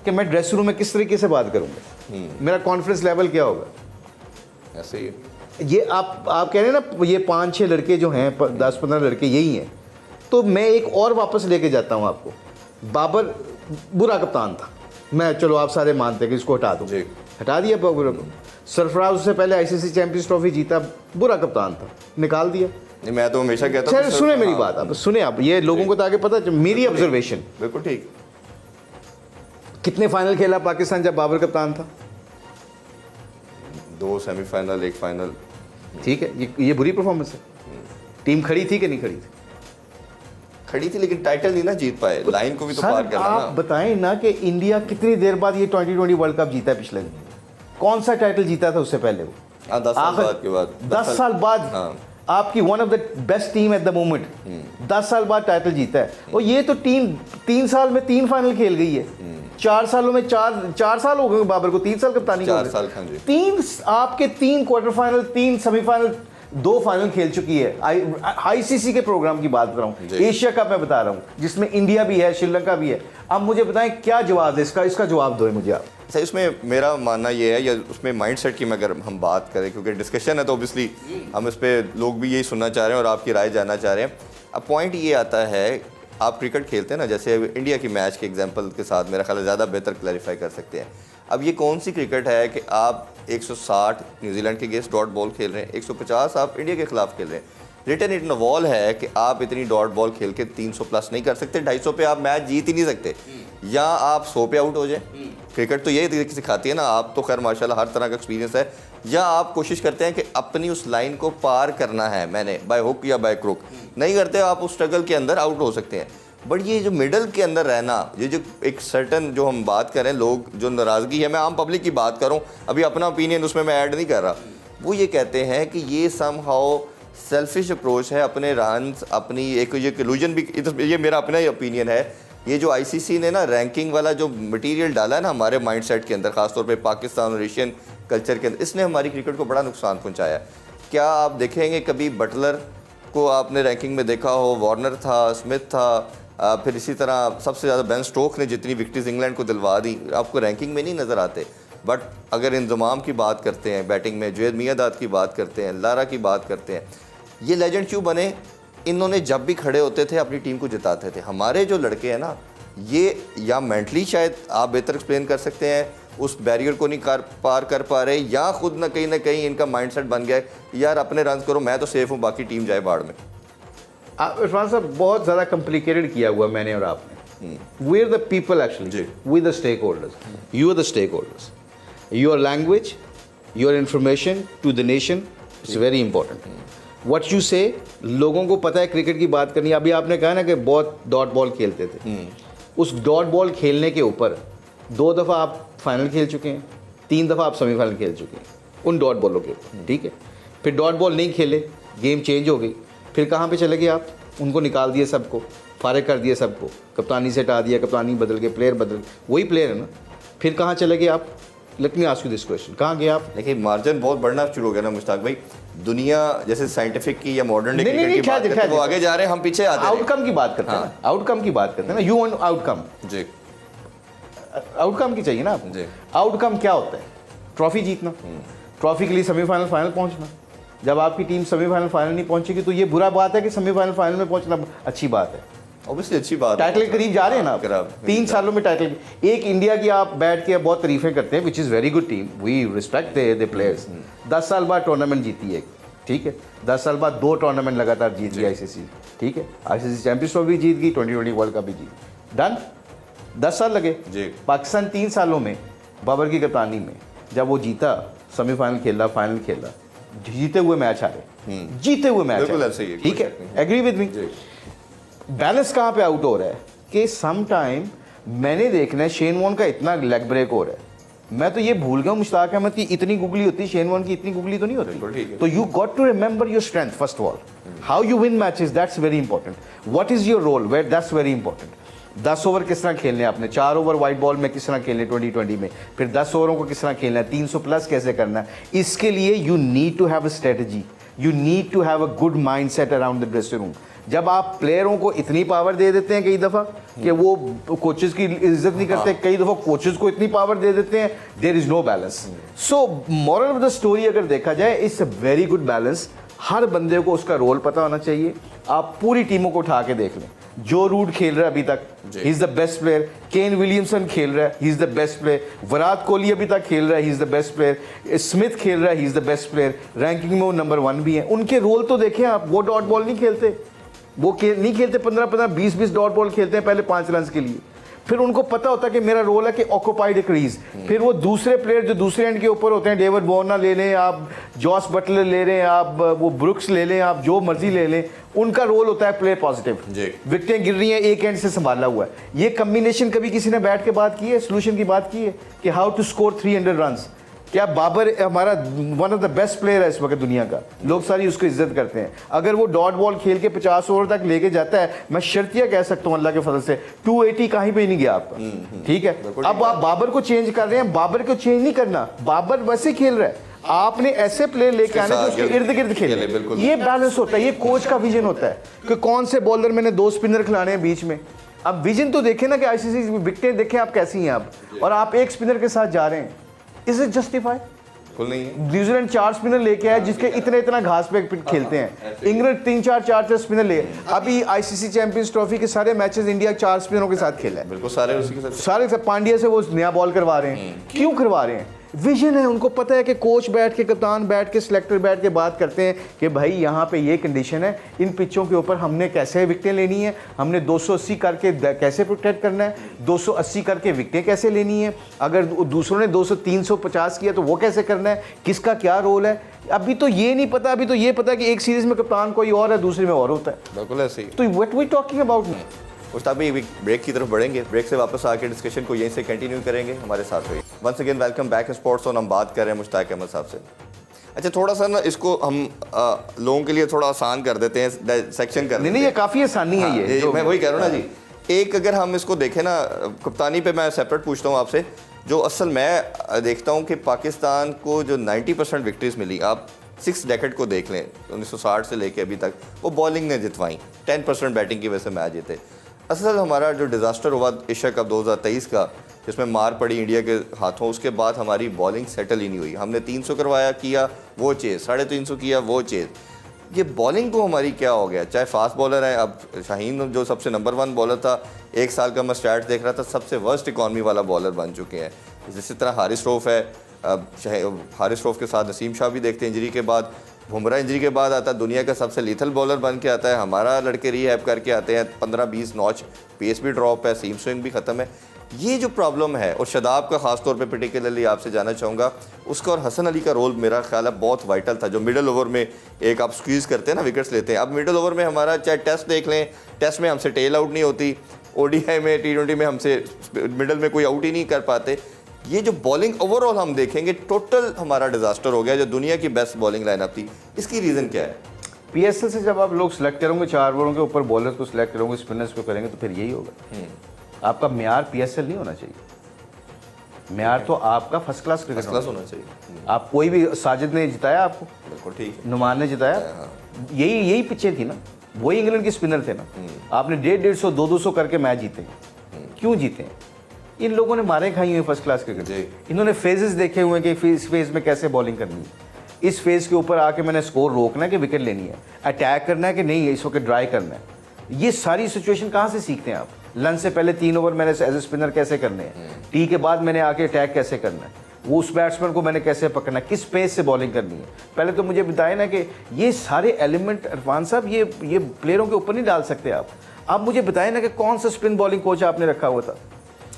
Speaker 2: कि मैं ड्रेसिंग रूम में किस तरीके से बात करूँगा, मेरा कॉन्फिडेंस लेवल क्या होगा।
Speaker 1: ऐसे ही
Speaker 2: ये आप कह रहे हैं ना, ये 5-6 लड़के जो हैं, 10-15 लड़के यही हैं। तो मैं एक और वापस लेके जाता हूँ आपको। बाबर बुरा कप्तान था, मैं चलो आप सारे मानते हैं कि इसको हटा दूँ, हटा दिया बाबर को। सरफराज उससे पहले आईसीसी चैंपियंस ट्रॉफी जीता, बुरा कप्तान था, निकाल दिया।
Speaker 1: नहीं, मैं तो हमेशा कहता हूं,
Speaker 2: सुने मेरी बात, आप सुने, आप ये लोगों को तो आगे पता, मेरी ऑब्जर्वेशन।
Speaker 1: बिल्कुल ठीक।
Speaker 2: कितने फाइनल खेला पाकिस्तान जब बाबर कप्तान था?
Speaker 1: 2 सेमीफाइनल, 1 फाइनल।
Speaker 2: ठीक है, ये बुरी परफॉर्मेंस है। टीम खड़ी थी कि नहीं खड़ी थी?
Speaker 1: खड़ी थी, लेकिन टाइटल नहीं ना जीत पाए। लाइन को भी तो पार करना ना।
Speaker 2: आप बताएं ना कि इंडिया कितनी देर बाद ये 2020 वर्ल्ड कप जीता है? पिछले दिन कौन सा टाइटल जीता था उससे पहले? वो
Speaker 1: 10 साल बाद के बाद,
Speaker 2: 10 साल बाद। हाँ। आपकी one of the best team at the moment 10 साल बाद टाइटल जीता है। और ये तो टीम 3 साल में 3 फाइनल खेल गई है। 4 सालों में 4 साल हो गए बाबर को, 3 साल कप्तानी,
Speaker 1: 4 साल।
Speaker 2: 3 क्वार्टर फाइनल, 3 सेमीफाइनल, 2 फाइनल खेल चुकी है। आईसीसी के प्रोग्राम की बात कर रहा हूँ, एशिया कप मैं बता रहा हूँ, जिसमें इंडिया भी है, श्रीलंका भी है। अब मुझे बताएं क्या जवाब है इसका जवाब दो मुझे आप।
Speaker 1: सही, उसमें मेरा मानना ये है, या उसमें माइंडसेट की मैं अगर हम बात करें, क्योंकि डिस्कशन है तो ऑब्वियसली हम इस पर लोग भी यही सुनना चाह रहे हैं और आपकी राय जानना चाह रहे हैं। अब पॉइंट ये आता है, आप क्रिकेट खेलते हैं ना, जैसे इंडिया की मैच के एग्जांपल के साथ मेरा ख्याल है ज़्यादा बेहतर क्लैरिफाई कर सकते हैं। अब ये कौन सी क्रिकेट है कि आप 160 न्यूजीलैंड के अगेंस्ट डॉट बॉल खेल रहे हैं, 150 आप इंडिया के खिलाफ खेल रहे हैं। रिटन इट इन वॉल है कि आप इतनी डॉट बॉल खेल के 300 प्लस नहीं कर सकते, 250 पे आप मैच जीत ही नहीं सकते, या आप 100 पे आउट हो जाए। क्रिकेट तो यही सिखाती है ना, आप तो खैर माशाल्लाह हर तरह का एक्सपीरियंस है, या आप कोशिश करते हैं कि अपनी उस लाइन को पार करना है, मैंने बाय हुक या बाय क्रुक, नहीं करते आप उस स्ट्रगल के अंदर आउट हो सकते हैं। बट ये जो मिडल के अंदर रहना, ये जो एक सर्टन जो हम बात करें, लोग जो नाराज़गी है, मैं आम पब्लिक की बात करूं, अभी अपना ओपिनियन उसमें मैं ऐड नहीं कर रहा, वो ये कहते हैं कि ये समहाउ सेल्फिश अप्रोच है, अपने रन्स, अपनी एक ये इल्यूजन भी, ये मेरा अपना ही ओपिनियन है। ये जो आईसीसी ने ना रैंकिंग वाला जो मटेरियल डाला है ना हमारे माइंडसेट के अंदर, खासतौर पे पाकिस्तान और एशियन कल्चर के अंदर, इसने हमारी क्रिकेट को बड़ा नुकसान पहुंचाया। क्या आप देखेंगे कभी बटलर को आपने रैंकिंग में देखा हो? वार्नर था, स्मिथ था, फिर इसी तरह सबसे ज़्यादा बेन स्टोक ने जितनी विक्ट्रीज इंग्लैंड को दिलवा दी, आपको रैंकिंग में नहीं नज़र आते। बट अगर इंतज़ाम की बात करते हैं, बैटिंग में जुनैद मियांदाद की बात करते हैं, लारा की बात करते हैं, ये लेजेंड क्यों बने? इन्होंने जब भी खड़े होते थे अपनी टीम को जिताते थे। हमारे जो लड़के हैं ना, ये या मेंटली शायद आप बेहतर एक्सप्लेन कर सकते हैं, उस बैरियर को नहीं पार कर पा रहे, या खुद ना कहीं इनका माइंडसेट बन गया है यार अपने रन करो, मैं तो सेफ हूँ, बाकी टीम जाए बाढ़ में।
Speaker 2: इरफान साहब बहुत ज़्यादा कॉम्प्लिकेटेड किया हुआ मैंने और आपने। We are the people actually, we the stakeholders, you are the stakeholders. Your language, your information to the nation is very important. What you say, लोगों को पता है क्रिकेट की बात करनी। अभी आपने कहा ना कि बहुत डॉट बॉल खेलते थे, उस डॉट बॉल खेलने के ऊपर 2 दफ़ा आप फाइनल खेल चुके हैं, 3 दफ़ा आप सेमीफाइनल खेल चुके हैं उन डॉट बॉलों के ऊपर, ठीक है। फिर डॉट बॉल नहीं खेले, गेम चेंज हो गई, फिर कहाँ पे चले गए आप? उनको निकाल दिए, सबको फारिग कर दिया, सबको कप्तानी से हटा दिया, कप्तानी बदल के प्लेयर बदल, वही प्लेयर है ना। फिर कहाँ चले गए आप? Let me ask you this question, कहाँ गए आप?
Speaker 1: देखिए मार्जिन बहुत बढ़ना शुरू हो गया ना मुश्ताक भाई। दुनिया जैसे साइंटिफिक की या मॉडर्न डे क्रिकेट की बात करते हैं, वो आगे जा रहे हैं, हम पीछे आते हैं।
Speaker 2: आउटकम की बात करते हैं ना, आउटकम की बात करते हैं ना, यू वांट आउटकम
Speaker 1: जी,
Speaker 2: आउटकम की चाहिए ना आपको।
Speaker 1: जी।
Speaker 2: आउटकम क्या होता है? ट्रॉफी जीतना, ट्रॉफी के लिए सेमीफाइनल फाइनल पहुंचना। जब आपकी टीम सेमीफाइनल फाइनल नहीं पहुंचेगी तो ये बुरा बात है कि सेमीफाइनल फाइनल में पहुंचना अच्छी बात है।
Speaker 1: ऑब्वियसली अच्छी बात है।
Speaker 2: टाइटल के करीब जा रहे हैं ना आप, 3 सालों में टाइटल। एक इंडिया की आप बैठ के बहुत तारीफें करते हैं, which is very good team, we respect the players. 10 साल बाद टूर्नामेंट जीती है, ठीक है, 10 साल बाद 2 टूर्नामेंट लगातार जीत गई आईसीसी, ठीक है, आईसीसी चैंपियंस ट्रॉफी जीत गई, 2020 वर्ल्ड कप भी जीत, डन। 10 साल लगे
Speaker 1: जी।
Speaker 2: पाकिस्तान 3 सालों में बाबर की कप्तानी में जब वो जीता, सेमीफाइनल खेला, फाइनल खेला, जीते हुए मैच हारे, जीते हुए मैच हारे, ठीक है, एग्री विद मी। बैलेंस कहाँ पे आउट हो रहा है कि सम टाइम मैंने देखना है शेन वॉर्न का इतना लेग ब्रेक हो रहा है, मैं तो ये भूल गया मुश्ताक अहमद की इतनी गुगली होती, शेन वॉर्न की इतनी गुगली तो नहीं होती। तो you got to remember your strength first of all, how you win matches, that's very important, what is your role where, that's very important. 10 over किस तरह खेलने आपने, 4 ओवर वाइट बॉल में किस तरह खेलने 2020 में, फिर 10 ओवरों को किस तरह खेलना है, 300 प्लस कैसे करना है, इसके लिए you need to have a strategy, you need to have a good mindset around the dressing room. जब आप प्लेयरों को इतनी पावर दे देते हैं कई दफ़ा कि वो कोचेस की इज्जत नहीं करते, कई दफ़ा कोचेस को इतनी पावर दे देते हैं, there is no balance. So moral of the story अगर देखा जाए, it's a very good balance. हर बंदे को उसका रोल पता होना चाहिए। आप पूरी टीमों को उठा के देख लें, जो रूट खेल रहा है अभी तक, he is the best player. Kane Williamson खेल रहा है, he is the best player. Virat Kohli अभी तक खेल रहा है, he is the best player. Smith खेल रहा है, he is the best player. Ranking में वो नंबर 1 भी है। उनके रोल तो देखें आप, वो डॉट बॉल नहीं खेलते, वो नहीं खेलते 15-15, 20-20 डॉट बॉल खेलते हैं पहले 5 रन के लिए। फिर उनको पता होता है कि मेरा रोल है कि ऑक्यूपाइड ए क्रीज। फिर वो दूसरे प्लेयर जो दूसरे एंड के ऊपर होते हैं, डेविड वॉर्नर ले लें आप, जॉस बटलर ले लें आप, वो ब्रुक्स ले लें आप, जो मर्जी ले लें, उनका रोल होता है प्ले पॉजिटिव। विकेटें गिर रही हैं, एक एंड से संभाला हुआ है। ये कम्बिनेशन कभी किसी ने बैठ के बात की है, सोल्यूशन की बात की है कि हाउ टू स्कोर 300 रन? क्या बाबर हमारा one of the best player है इस वक्त दुनिया का, लोग सारी उसको इज्जत करते हैं। अगर वो डॉट बॉल खेल के 50 ओवर तक लेके जाता है, मैं शर्तिया कह सकता हूँ अल्लाह के फजल से 280 कहीं पे ही नहीं गया आपका, ठीक है। अब आप बाबर को चेंज कर रहे हैं, बाबर को चेंज नहीं करना, बाबर वैसे खेल रहा है, आपने ऐसे प्लेयर लेके आने जो उसके इर्द गिर्द खेले। ये बैलेंस होता है, ये कोच का विजन होता है कि कौन से बॉलर मैंने 2 स्पिनर खिलाने हैं बीच में। अब विजन तो देखें ना कि आईसीसी विकेटें देखें आप कैसी हैं आप, और आप एक स्पिनर के साथ जा रहे हैं, इज इट जस्टिफाइड?
Speaker 1: नहीं है।
Speaker 2: न्यूजीलैंड 4 स्पिनर लेके आया जिसके इतना घास पे खेलते हैं। इंग्लैंड 3-4 स्पिनर ले, अभी आईसीसी चैंपियंस ट्रॉफी के सारे मैचेस इंडिया 4 स्पिनरों के साथ खेला है,
Speaker 1: बिल्कुल सारे उसी के साथ,
Speaker 2: सारे पांड्या से वो नया बॉल करवा रहे हैं। क्यों करवा रहे हैं? विजन है, उनको पता है कि कोच बैठ के, कप्तान बैठ के, सिलेक्टर बैठ के बात करते हैं कि भाई यहाँ पे ये कंडीशन है, इन पिचों के ऊपर हमने कैसे विकेटें लेनी है, हमने 280 करके कैसे प्रोटेक्ट करना है, 280 करके विकेटें कैसे लेनी है, अगर दूसरों ने 200-350 किया तो वो कैसे करना है, किसका क्या रोल है। अभी तो ये नहीं पता, अभी तो ये पता है कि एक सीरीज में कप्तान कोई और है, दूसरे में और होता है।
Speaker 1: बिल्कुल ऐसे ही।
Speaker 2: तो व्हाट वी टॉकिंग अबाउट ना।
Speaker 1: उस्ताद भाई ब्रेक की तरफ बढ़ेंगे, ब्रेक से वापस आके डिस्कशन को यहीं से कंटिन्यू करेंगे, हमारे साथ रहिए। Once again welcome back sports on. हम बात कर रहे हैं मुश्ताक अहमद साहब से। अच्छा, थोड़ा सा ना इसको हम लोगों के लिए थोड़ा आसान कर देते हैं, सेक्शन कर
Speaker 2: नहीं, ये काफ़ी आसानी है। ये
Speaker 1: मैं वही कह रहा हूँ ना जी। एक अगर हम इसको देखें ना, कप्तानी पे मैं सेपरेट पूछता हूँ आपसे, जो असल मैं देखता हूँ कि पाकिस्तान को जो 90% विक्ट्रीज मिली, आप 6 डेकेड को देख लें, 1960 से लेके अभी तक, वो बॉलिंग ने जितवाई, 10% बैटिंग की वजह से मैच जीते। असल हमारा जो डिज़ास्टर हुआ एशिया कप 2023 का, जिसमें मार पड़ी इंडिया के हाथों, उसके बाद हमारी बॉलिंग सेटल ही नहीं हुई। हमने 300 करवाया, किया वो चेज़, 350 किया वो चेज़। ये बॉलिंग को हमारी क्या हो गया? चाहे फास्ट बॉलर है, अब शाहीन जो सबसे नंबर 1 बॉलर था, 1 साल का मैं स्टैट देख रहा था, सबसे वर्स्ट इकॉनमी वाला बॉलर बन चुके हैं। इसी तरह हारिस रऊफ है, अब हारिस रऊफ के साथ नसीम शाह भी देखते हैं इंजरी के बाद, बुमराह इंजरी के बाद आता है, दुनिया का सबसे लीथल बॉलर बन के आता है। हमारा लड़के रीहैब करके आते हैं, 15-20 नॉच, पेस भी ड्रॉप है, सीम स्विंग भी ख़त्म है। ये जो प्रॉब्लम है, और शदाब का ख़ास तौर पे पर्टिकुलरली आपसे जानना चाहूँगा, उसका और हसन अली का रोल मेरा ख्याल है बहुत वाइटल था, जो मिडल ओवर में एक आप स्क्वीज़ करते हैं ना, विकेट्स लेते हैं। अब मिडल ओवर में हमारा चाहे टेस्ट देख लें, टेस्ट में हमसे टेल आउट नहीं होती, ODI में, T20 में हमसे मिडल में कोई आउट ही नहीं कर पाते। ये जो बॉलिंग ओवरऑल हम देखेंगे, टोटल हमारा डिजास्टर हो गया, जो दुनिया की बेस्ट बॉलिंग लाइनअप थी। इसकी रीज़न क्या है?
Speaker 2: PSL से जब आप लोग सेलेक्ट करोगे, 4 ओवरों के ऊपर बॉलर्स को सिलेक्ट करोगे, स्पिनर्स को करेंगे, तो फिर यही होगा। आपका म्यार PSL नहीं होना चाहिए। म्यार तो आपका फर्स्ट क्लास क्रिकेट
Speaker 1: क्लास होना चाहिए।
Speaker 2: आप कोई भी, साजिद ने जिताया आपको,
Speaker 1: बिल्कुल ठीक है,
Speaker 2: नुमान ने जिताया, यही पिचें थी ना, वही इंग्लैंड के स्पिनर थे ना। आपने 150, 200 करके मैच जीते, क्यों जीते? इन लोगों ने मारे खाई हुई फर्स्ट क्लास क्रिकेट। इन्होंने फेजेस देखे हुए हैं कि इस फेज में कैसे बॉलिंग करनी है, इस फेज के ऊपर आके मैंने स्कोर रोकना है कि विकेट लेनी है, अटैक करना है कि नहीं इस वक्त ड्राई करना है। ये सारी सिचुएशन कहाँ से सीखते हैं आप? लंच से पहले 3 ओवर मैंने एज ए स्पिनर कैसे करने हैं, टी के बाद मैंने आके अटैक कैसे करना है, वो उस बैट्समैन को मैंने कैसे पकड़ना है, किस पेस से बॉलिंग करनी है। पहले तो मुझे बताए ना कि ये सारे एलिमेंट इरफान साहब ये प्लेयरों के ऊपर नहीं डाल सकते आप मुझे बताएं ना कि कौन सा स्पिन बॉलिंग कोच आपने रखा हुआ था?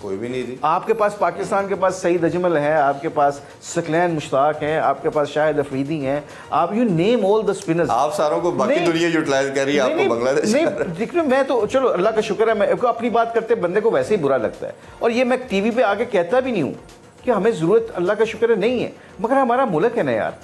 Speaker 1: कोई भी नहीं थी।
Speaker 2: आपके पास पाकिस्तान के पास सईद अजमल है, आपके पास सकलैन मुश्ताक हैं, आपके पास शाहिद अफरीदी हैं, आप you name all the spinners.
Speaker 1: आप सारों को बाकी दुनिया यूटिलाइज कर रही है, आपको बांग्लादेश
Speaker 2: नहीं देख रहे, मैं तो चलो अल्लाह का शुक्र है, मैं अपनी बात करते बंदे को वैसे ही बुरा लगता है, और ये मैं टीवी पे आके कहता भी नहीं हूँ कि हमें ज़रूरत, अल्लाह का शुक्र है, नहीं है, मगर हमारा मुल्क है ना यार।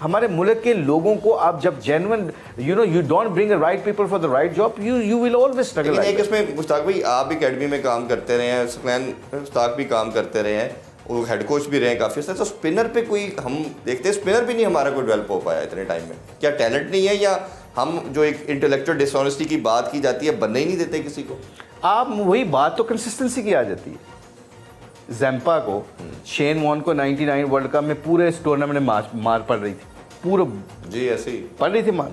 Speaker 2: हमारे मुल्क के लोगों को आप जब genuine you don't bring the right people for the right job, you will always struggle.
Speaker 1: एक इसमें मुश्ताक भाई, आप भी अकेडमी में काम करते रहे हैं, सकलैन मुश्ताक भी काम करते रहे हैं, वो हेड कोच भी रहे हैं काफ़ी सारे, तो स्पिनर पे कोई हम देखते हैं स्पिनर भी नहीं हमारा कोई डेवलप हो पाया इतने टाइम में। क्या टैलेंट नहीं है, या हम जो एक इंटेलेक्चुअल डिसऑनेस्टी की बात की जाती है बनने ही नहीं देते किसी को?
Speaker 2: आप वही बात तो कंसिस्टेंसी की आ जाती है। जैम्पा को, शेन वॉर्न को 99 वर्ल्ड कप में पूरे इस टूर्नामेंट में मार पड़ रही थी, पूरा
Speaker 1: जी ऐसे ही
Speaker 2: पड़ रही थी मार।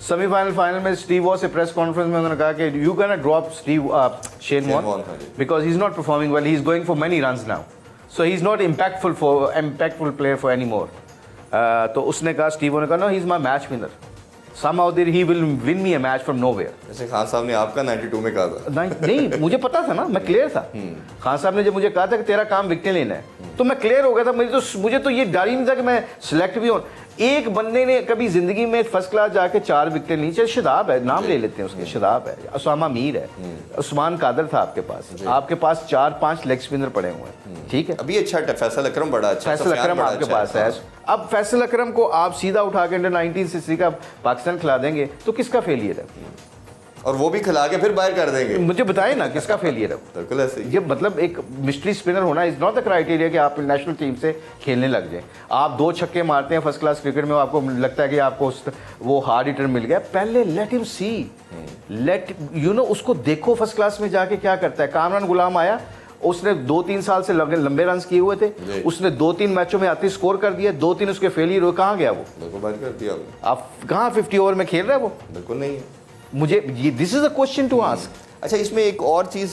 Speaker 2: सेमीफाइनल फाइनल में स्टीव वॉ से प्रेस कॉन्फ्रेंस में उन्होंने कहा कि you can drop Shane Warne because he is not performing well, he is going for many runs now, so he is not impactful player for anymore. तो उसने कहा, Steve Waugh ने कहा, no he is my match winner, somehow that he will win me a match from nowhere।
Speaker 1: जैसे खान साहब ने आपका 92 में कहा था।
Speaker 2: नहीं, मुझे पता था ना, मैं क्लियर था। खान साहब ने जब मुझे कहा था कि तेरा काम विकेट लेना है, तो मैं क्लियर हो गया था। मुझे तो ये डर ही नहीं था कि मैं सिलेक्ट भी हूँ। एक बंदे ने कभी जिंदगी में फर्स्ट क्लास जाके 4 विकेट नीचे, शदाब है, नाम ले लेते हैं उसके, शदाब है, उसामा मीर है, उस्मान कादर था आपके पास 4-5 लेग स्पिनर पड़े हुए हैं, ठीक है।
Speaker 1: अभी अच्छा फैसल अकरम बड़ा अच्छा,
Speaker 2: फैसल अकरम आपके पास है। अब फैसल अकरम को आप सीधा उठा के अंडर 19 से सीधा पाकिस्तान खिला देंगे तो किसका फेलियर है?
Speaker 1: और वो भी खिला के फिर बाहर कर देंगे।
Speaker 2: मुझे बताए ना किसका फेलियर है?
Speaker 1: बिल्कुल ऐसे ही।
Speaker 2: ये मतलब एक मिस्ट्री स्पिनर होना इज नॉट द क्राइटेरिया कि आप नेशनल टीम से खेलने लग जाए। आप 2 छक्के मारते हैं फर्स्ट क्लास क्रिकेट में, आपको लगता है कि आपको वो हार्ड हिटर मिल गया। पहले लेट हिम सी, लेट उसको देखो फर्स्ट क्लास में जाके क्या करता है। कामरान गुलाम आया, उसने 2-3 साल से लंबे रन किए हुए थे, उसने 2-3 मैचों में आते स्कोर कर दिया, 2-3 उसके फेलियर हुए। कहाँ गया वो?
Speaker 1: बिल्कुल बाहर कर दिया।
Speaker 2: आप कहाँ 50 ओवर में खेल रहा है वो?
Speaker 1: बिल्कुल नहीं है।
Speaker 2: मुझे ये this is a question to ask.
Speaker 1: अच्छा, इसमें एक और चीज़,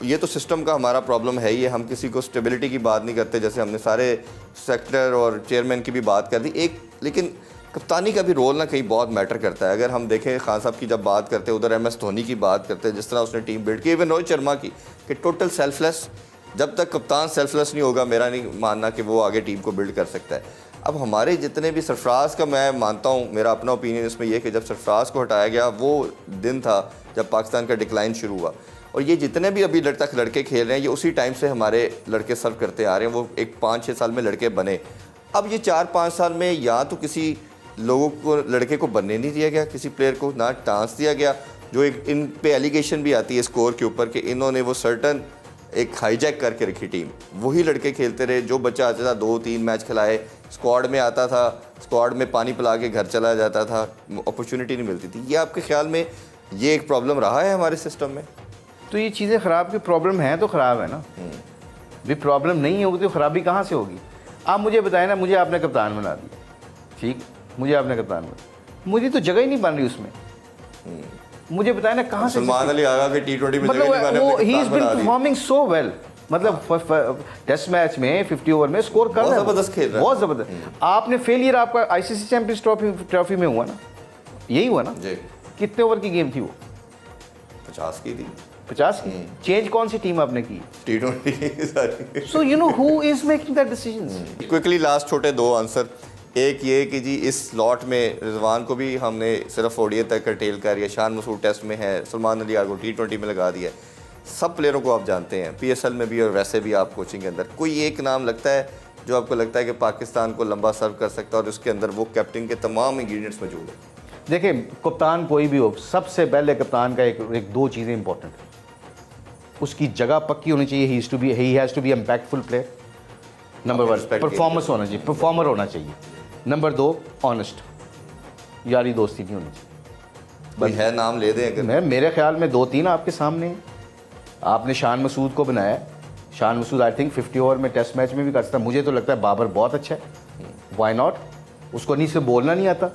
Speaker 1: ये तो सिस्टम का हमारा प्रॉब्लम है ही, हम किसी को स्टेबिलिटी की बात नहीं करते, जैसे हमने सारे सेक्टर और चेयरमैन की भी बात कर दी एक, लेकिन कप्तानी का भी रोल ना कहीं बहुत मैटर करता है। अगर हम देखें खान साहब की जब बात करते हैं, उधर MS धोनी की बात करते हैं, जिस तरह उसने टीम बिल्ड की, इवन रोहित शर्मा की, कि टोटल सेल्फलेस, जब तक कप्तान सेल्फलेस नहीं होगा, मेरा नहीं मानना कि वो आगे टीम को बिल्ड कर सकता है। अब हमारे जितने भी, सरफराज का मैं मानता हूँ, मेरा अपना ओपिनियन इसमें यह कि जब सरफराज को हटाया गया वो दिन था जब पाकिस्तान का डिक्लाइन शुरू हुआ, और ये जितने भी अभी तक लड़के खेल रहे हैं, ये उसी टाइम से हमारे लड़के सर्व करते आ रहे हैं। वो एक 5-6 साल में लड़के बने। अब ये 4-5 साल में या तो किसी लोगों को, लड़के को बनने नहीं दिया गया, किसी प्लेयर को ना चांस दिया गया, जो एक इन पे एलिगेशन भी आती है स्कोर के ऊपर कि इन्होंने वो सर्टन एक हाईजैक करके रखी टीम, वही लड़के खेलते रहे। जो बच्चा आता था 2-3 मैच खिलाए, स्क्वाड में आता था, स्क्वाड में पानी पिला के घर चला जाता था, अपॉर्चुनिटी नहीं मिलती थी। ये आपके ख्याल में ये एक प्रॉब्लम रहा है हमारे सिस्टम में?
Speaker 2: तो ये चीज़ें ख़राब की प्रॉब्लम है तो ख़राब है ना, भी प्रॉब्लम नहीं होगी तो ख़राबी कहाँ से होगी? आप मुझे बताएं ना, मुझे आपने कप्तान बना दिया, ठीक, मुझे आपने कप्तान बना, मुझे तो जगह ही नहीं बन रही उसमें। मुझे बताएं ना कहाँ से
Speaker 1: सलमान अली आगा के T20 में
Speaker 2: मतलब वो he is been performing so well, मतलब टेस्ट मैच में 50 ओवर में स्कोर कर रहा है,
Speaker 1: जबरदस्त खेल रहा है,
Speaker 2: बहुत जबरदस्त। आपने फेलियर आपका ICC चैंपियंस ट्रॉफी में हुआ ना, यही हुआ ना जी। कितने ओवर की गेम थी वो?
Speaker 1: 50 की थी।
Speaker 2: 50 की? चेंज कौन सी टीम आपने की?
Speaker 1: T20 सारी।
Speaker 2: So who is making that decisions?
Speaker 1: Quickly last छोटे 2 आंसर। एक ये कि जी इस लॉट में रिजवान को भी हमने सिर्फ ODI तक कर्टेल कर दिया, शान मसूद टेस्ट में है, सलमान अली आगा को T20 में लगा दिया। सब प्लेयरों को आप जानते हैं, PSL में भी और वैसे भी आप कोचिंग के अंदर, कोई एक नाम लगता है जो आपको लगता है कि पाकिस्तान को लंबा सर्व कर सकता है और उसके अंदर वो कैप्टन के तमाम इंग्रीडियंट्स मौजूद है?
Speaker 2: देखिए, कप्तान कोई भी हो, सबसे पहले कप्तान का एक 2 चीज़ें इंपॉर्टेंट है। उसकी जगह पक्की होनी चाहिए, he has to be impactful player. Number 1 performance होना चाहिए, परफॉर्मर होना चाहिए। नंबर 2 ऑनेस्ट, यारी दोस्ती नहीं होनी चाहिए।
Speaker 1: कोई है नाम ले दें अगर?
Speaker 2: मेरे ख्याल में 2-3 आपके सामने हैं। आपने शान मसूद को बनाया, Shan Masood I think 50 over में टेस्ट मैच में भी कर सकता है। मुझे तो लगता है बाबर बहुत अच्छा है, वाई नॉट। उसको नहीं सिर्फ बोलना नहीं आता,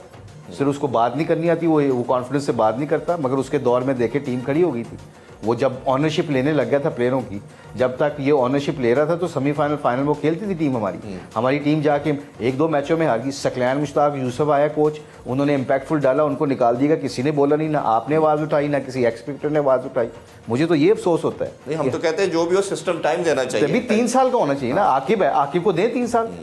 Speaker 2: सिर्फ उसको बात नहीं करनी आती, वो कॉन्फिडेंस से बात नहीं करता, मगर उसके दौर में देखे टीम खड़ी हो गई थी। वो जब ऑनरशिप लेने लग गया था प्लेयरों की, जब तक ये ऑनरशिप ले रहा था तो सेमीफाइनल फाइनल वो खेलती थी टीम हमारी टीम जाके 1-2 मैचों में हार गई। सकलैन मुश्ताक यूसुफ आया कोच, उन्होंने इम्पैक्टफुल डाला, उनको निकाल दिया। किसी ने बोला नहीं, ना आपने आवाज़ उठाई, ना किसी एक्सपेक्टर ने आवाज़ उठाई। मुझे तो ये अफसोस होता है।
Speaker 1: नहीं, हम तो कहते हैं जो भी हो सिस्टम टाइम देना चाहिए।
Speaker 2: तभी 3 साल का होना चाहिए ना। आकिब है, आकिब को दें 3 साल।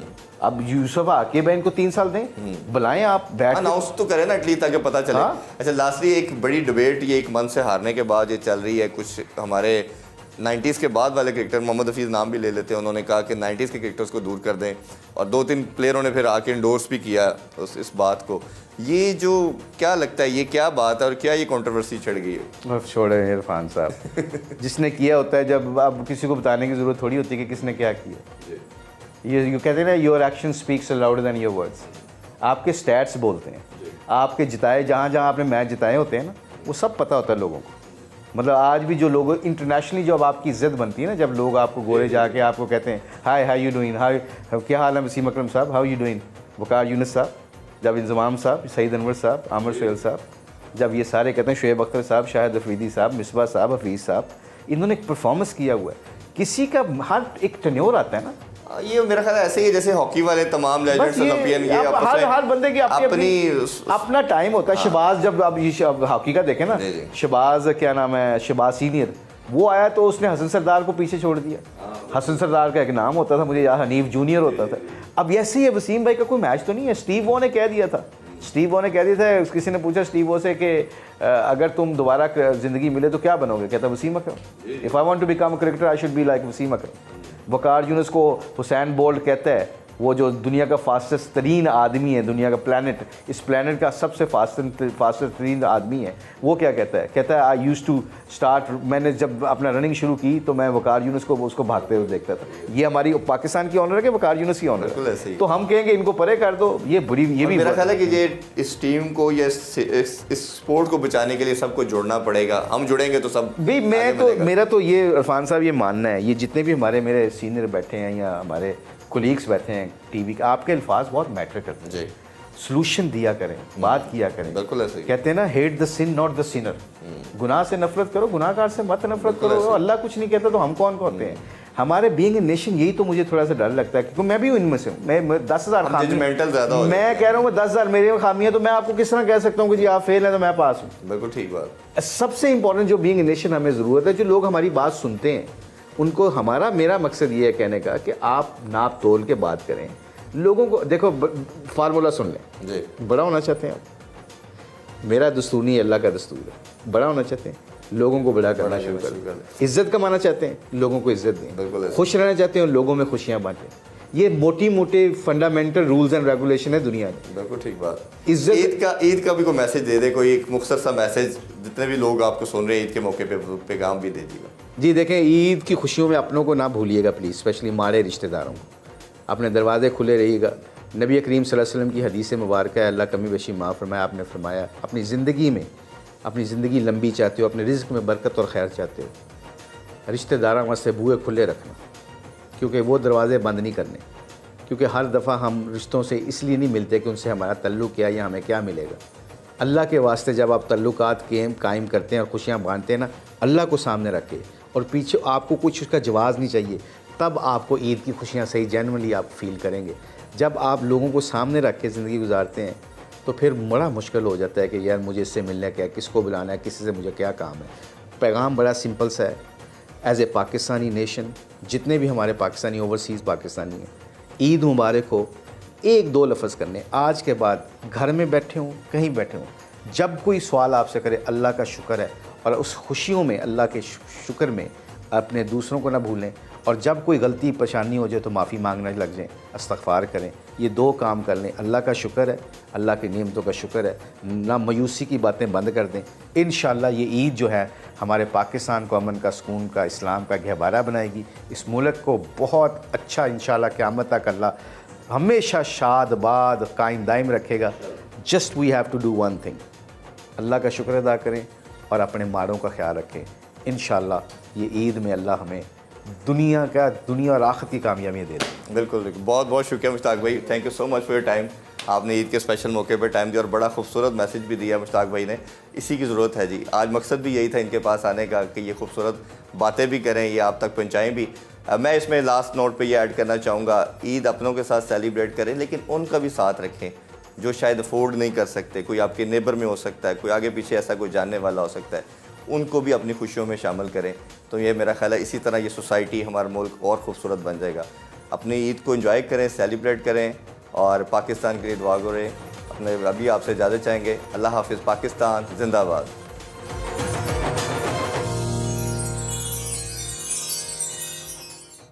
Speaker 2: अब यूसुफ आकिब है, इनको 3 साल दें, बुलाएं आप, बैठ
Speaker 1: अनाउंस तो करें ना एटलीस्ट, ताकि पता चले। अच्छा, लास्टली एक बड़ी डिबेट ये 1 मंथ से हारने के बाद ये चल रही है। कुछ हमारे 90s के बाद वाले क्रिकेटर, मोहम्मद हफीज़ नाम भी ले लेते हैं, उन्होंने कहा कि 90s के क्रिकेटर्स को दूर कर दें, और 2-3 प्लेयरों ने फिर आके इंडोर्स भी किया इस बात को। ये जो क्या लगता है, ये क्या बात है और क्या ये कंट्रोवर्सी छिड़ गई है?
Speaker 2: छोड़े इरफान साहब, जिसने किया होता है, जब अब किसी को बताने की ज़रूरत थोड़ी होती है कि किसने क्या किया। ये कहते हैं ना, your action speaks louder than your words. आपके स्टैट्स बोलते हैं, आपके जिताए जहाँ जहाँ आपने मैच जिताए होते हैं ना, वो सब पता होता है लोगों को। मतलब आज भी जो लोग इंटरनेशनली जब आपकी इज्जत बनती है ना, जब लोग आपको गोरे जाके आपको कहते हैं हाय हाउ यू डूइंग, हाय क्या हाल है वसीम अकरम साहब, हाउ यू डूइंग, वकार यूनुस साहब, जब इंजमाम साहब, सईद अनवर साहब, आमिर सोहेल साहब, जब ये सारे कहते हैं, शुएब अख्तर साहब, शाहिद अफरीदी साहब, मिसबा साहब, हफीज़ साहब, इन्होंने एक परफॉर्मेंस किया हुआ है। किसी का हर एक टेन्योर आता है ना,
Speaker 1: ये मेरा ख्याल ऐसे ही है जैसे हॉकी वाले तमाम लेजेंड्स ओलंपियन के
Speaker 2: हर बंदे की अपना टाइम होता है। शहबाज, जब अब हॉकी का देखें ना, शहबाज क्या नाम है, शहबाज सीनियर, वो आया तो उसने हसन सरदार को पीछे छोड़ दिया। हसन सरदार का एक नाम होता था, मुझे याद हनीफ जूनियर होता था। अब ऐसे ही है, वसीम भाई का कोई मैच तो नहीं है। स्टीव वो ने कह दिया था, किसी ने पूछा स्टीव वो से कि अगर तुम दोबारा ज़िंदगी मिले तो क्या बनोगे, कहता Wasim Akram. If I want to become a cricketer I should be like Wasim Akram. Waqar Younis को हुसैन बोल्ट कहता है, वो जो दुनिया का फास्टेस्ट तरीन आदमी है, दुनिया का प्लानट, इस प्लानट का सबसे फास्टेस्ट तरीन आदमी है, वो क्या कहता है आई यूज़ टू स्टार्ट, मैंने जब अपना रनिंग शुरू की तो मैं वकार यूनुस को उसको भागते हुए देखता था। ये हमारी पाकिस्तान की ऑनर है कि वकार यूनुस की ऑनर है? तो हम कहेंगे इनको परे कर दो। ये भी
Speaker 1: मेरा ख्याल है कि ये इस टीम को या इस स्पोर्ट को बचाने के लिए सबको जुड़ना पड़ेगा। हम जुड़ेंगे तो सब
Speaker 2: भाई, मेरा तो ये इरफान साहब ये मानना है, ये जितने भी मेरे सीनियर बैठे हैं या हमारे कोलीग्स बैठे हैं टीवी के, आपके अल्फाज बहुत मैटर करते हैं। सॉल्यूशन दिया करें, बात किया करें।
Speaker 1: बिल्कुल ऐसे ही
Speaker 2: कहते हैं ना, hate the sin not the sinner. गुनाह से नफरत करो, गुनाहगार से मत नफरत करो। अल्लाह कुछ नहीं कहता तो हम कौन होते हैं? हमारे बीइंग ए नेशन, यही तो मुझे थोड़ा सा डर लगता है, क्योंकि मैं भी इनमें से हूँ। मैं 10,000 मैं कह रहा हूँ 10,000 मेरे में खामी है, तो मैं आपको किस तरह कह सकता हूँ कि जी आप फेल हैं तो मैं पास हूँ?
Speaker 1: बिल्कुल ठीक बात।
Speaker 2: सबसे इंपॉर्टेंट जो बीइंग ए नेशन हमें ज़रूरत है, जो लोग हमारी बात सुनते हैं उनको, मेरा मकसद ये है कहने का कि आप नाप तोल के बात करें। लोगों को देखो, फार्मूला सुन लें जी। बड़ा होना चाहते हैं आप, मेरा दस्तूर नहीं, अल्लाह का दस्तूर है। बड़ा होना चाहते हैं, लोगों को बड़ा करना शुरू करें। इज्जत कमाना चाहते हैं, लोगों को इज्जत दें। खुश रहना चाहते हैं, लोगों में खुशियाँ बांटें। ये मोटे फंडामेंटल रूल्स एंड रेगुलेशन है दुनिया में।
Speaker 1: बिल्कुल ठीक बात। ईद का भी कोई मैसेज दे दे, कोई एक मुख्तसर सा मैसेज, जितने भी लोग आपको सुन रहे हैं ईद के मौके पे पैगाम भी दे दीजिएगा।
Speaker 2: जी देखें, ईद की खुशियों में अपनों को ना भूलिएगा प्लीज़, स्पेशली हमारे रिश्तेदारों को। अपने दरवाजे खुले रहिएगा। नबी करीम सल्लल्लाहु अलैहि वसल्लम की हदीस मुबारक है, अल्लाह कमी बेशी माफ़ फरमाया। आपने फरमाया, अपनी ज़िंदगी लंबी चाहते हो, अपने रिज़्क़ में बरकत और खैर चाहते हो, रिश्तेदारों वास्ते बूहे खुले रखना, क्योंकि वो दरवाज़े बंद नहीं करने। क्योंकि हर दफ़ा हम रिश्तों से इसलिए नहीं मिलते कि उनसे हमारा तल्लुक़ क्या या हमें क्या मिलेगा। अल्लाह के वास्ते जब आप तल्लुकात कायम करते हैं और खुशियाँ बांटते हैं ना, अल्लाह को सामने रख के, और पीछे आपको कुछ उसका जवाब नहीं चाहिए, तब आपको ईद की खुशियाँ सही जेन्युइनली आप फील करेंगे। जब आप लोगों को सामने रख के ज़िंदगी गुजारते हैं तो फिर बड़ा मुश्किल हो जाता है कि यार मुझे इससे मिलना क्या है, किसको बुलाना है, किसी से मुझे क्या काम है। पैगाम बड़ा सिंपल सा है। एज़ ए पाकिस्तानी नेशन, जितने भी हमारे पाकिस्तानी ओवरसीज़ पाकिस्तानी हैं, ईद मुबारक हो। 1-2 लफ्ज़ करने आज के बाद, घर में बैठे हों, कहीं बैठे हों, जब कोई सवाल आपसे करे, अल्लाह का शुक्र है, और उस खुशियों में, अल्लाह के शुक्र में अपने दूसरों को ना भूलें। और जब कोई गलती परेशानी हो जाए तो माफ़ी मांगने लग जाएं, इस्तग़फ़ार करें। ये 2 काम कर लें, अल्लाह का शुक्र है, अल्लाह की नेमतों का शुक्र है, ना मायूसी की बातें बंद कर दें। इंशाअल्लाह ये ईद जो है हमारे पाकिस्तान को अमन का, सुकून का, इस्लाम का गहवारा बनाएगी। इस मुल्क को बहुत अच्छा इंशाअल्लाह क़यामत तक अल्लाह हमेशा शाद-बाद कायम दायम रखेगा। Just we have to do one thing, अल्लाह का शुक्र अदा करें और अपने मालों का ख्याल रखें। इंशाअल्लाह ये ईद में अल्लाह हमें दुनिया और आखिरत की कामयाबियाँ दे दें।
Speaker 1: बिल्कुल बिल्कुल, बहुत बहुत शुक्रिया मुश्ताक भाई, thank you so much for your time. आपने ईद के स्पेशल मौके पर टाइम दिया और बड़ा खूबसूरत मैसेज भी दिया मुश्ताक भाई ने। इसी की ज़रूरत है जी, आज मकसद भी यही था इनके पास आने का कि ये खूबसूरत बातें भी करें, ये आप तक पहुँचाएँ भी। मैं इसमें लास्ट नोट पे ये ऐड करना चाहूँगा, ईद अपनों के साथ सेलिब्रेट करें लेकिन उनका भी साथ रखें जो शायद अफोर्ड नहीं कर सकते। कोई आपके नेबर में हो सकता है, कोई आगे पीछे ऐसा कोई जानने वाला हो सकता है, उनको भी अपनी खुशियों में शामिल करें। तो ये मेरा ख्याल है इसी तरह ये सोसाइटी, हमारा मुल्क और खूबसूरत बन जाएगा। अपनी ईद को एंजॉय करें, सेलिब्रेट करें और पाकिस्तान के लिए दुआ करें। अपने अभी आपसे इजाज़त चाहेंगे। अल्लाह हाफिज़, पाकिस्तान जिंदाबाद।